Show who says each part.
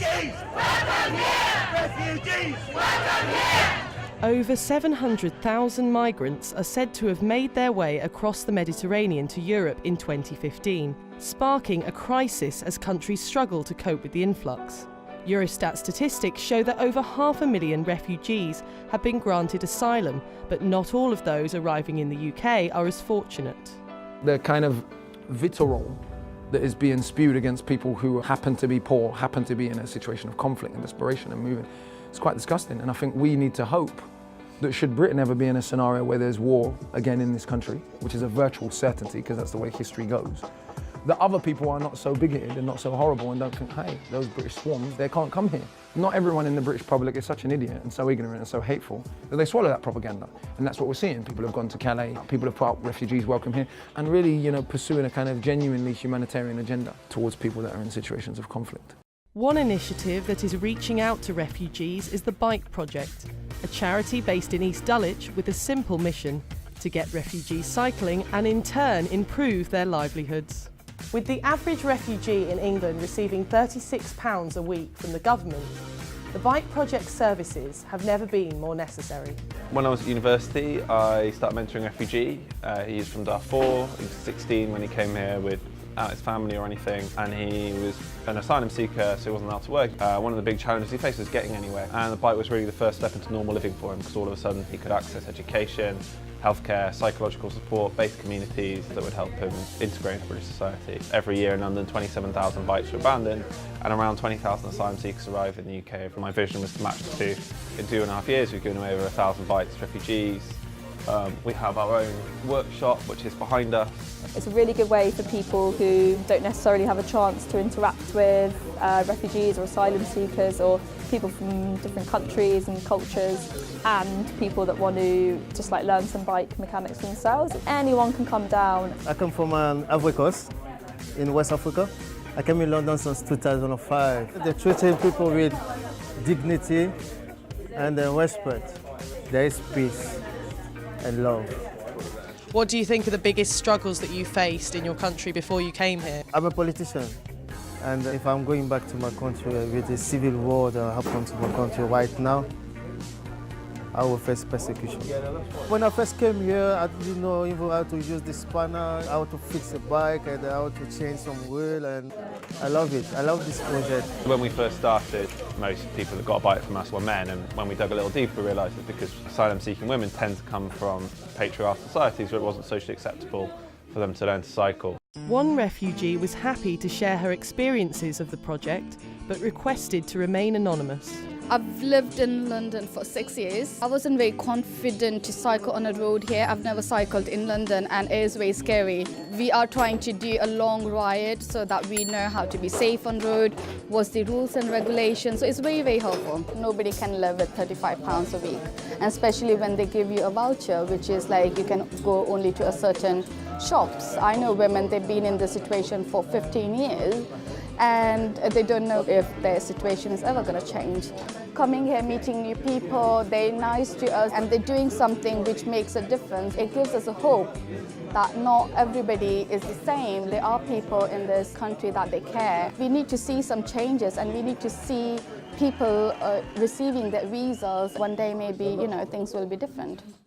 Speaker 1: Refugees! Welcome here! Refugees! Welcome here!
Speaker 2: Over 700,000 migrants are said to have made their way across the Mediterranean to Europe in 2015, sparking a crisis as countries struggle to cope with the influx. Eurostat statistics show that over 500,000 refugees have been granted asylum, but not all of those arriving in the UK are as fortunate.
Speaker 3: The kind of vitriol that is being spewed against people who happen to be poor, happen to be in a situation of conflict and desperation and moving, it's quite disgusting. And I think we need to hope that should Britain ever be in a scenario where there's war again in this country, which is a virtual certainty because that's the way history goes, that other people are not so bigoted and not so horrible and don't think, hey, those British swarms, they can't come here. Not everyone in the British public is such an idiot and so ignorant and so hateful that they swallow that propaganda. And that's what we're seeing. People have gone to Calais, people have put up refugees welcome here, and really, pursuing a kind of genuinely humanitarian agenda towards people that are in situations of conflict.
Speaker 2: One initiative that is reaching out to refugees is the Bike Project, a charity based in East Dulwich with a simple mission: to get refugees cycling and in turn improve their livelihoods. With the average refugee in England receiving £36 a week from the government, the Bike Project services have never been more necessary.
Speaker 4: When I was at university, I started mentoring a refugee. He's from Darfur. He was 16 when he came here without his family or anything, and he was an asylum seeker, so he wasn't allowed to work. One of the big challenges he faced was getting anywhere, and the bike was really the first step into normal living for him, because all of a sudden he could access education, healthcare, psychological support, based communities that would help him integrate into British society. Every year in London, 27,000 bikes are abandoned and around 20,000 asylum seekers arrive in the UK. My vision was to match the two. In 2.5 years, we've given away over 1,000 bikes to refugees. We have our own workshop, which is behind us.
Speaker 5: It's a really good way for people who don't necessarily have a chance to interact with refugees or asylum seekers or people from different countries and cultures, and people that want to just learn some bike mechanics themselves. Anyone can come down.
Speaker 6: I come from Ivory Coast in West Africa. I came in London since 2005. They're treating people with dignity and respect. There is peace and love.
Speaker 2: What do you think are the biggest struggles that you faced in your country before you came here?
Speaker 6: I'm a politician, and if I'm going back to my country with the civil war that happened to my country right now, I will face persecution. When I first came here, I didn't know even how to use the spanner, how to fix a bike, and how to change some wheel, and I love it. I love this project.
Speaker 4: When we first started, most people that got a bike from us were men, and when we dug a little deeper, we realised it's because asylum-seeking women tend to come from patriarchal societies where it wasn't socially acceptable for them to learn to cycle.
Speaker 2: One refugee was happy to share her experiences of the project, but requested to remain anonymous.
Speaker 7: I've lived in London for 6 years. I wasn't very confident to cycle on a road here. I've never cycled in London and it is very scary. We are trying to do a long ride so that we know how to be safe on road, what's the rules and regulations. So it's very, very helpful. Nobody can live with £35 a week, and especially when they give you a voucher, which is you can go only to a certain shops. I know women, they've been in this situation for 15 years. And they don't know if their situation is ever going to change. Coming here, meeting new people, they're nice to us, and they're doing something which makes a difference. It gives us a hope that not everybody is the same. There are people in this country that they care. We need to see some changes, and we need to see people receiving their visas. One day maybe, things will be different.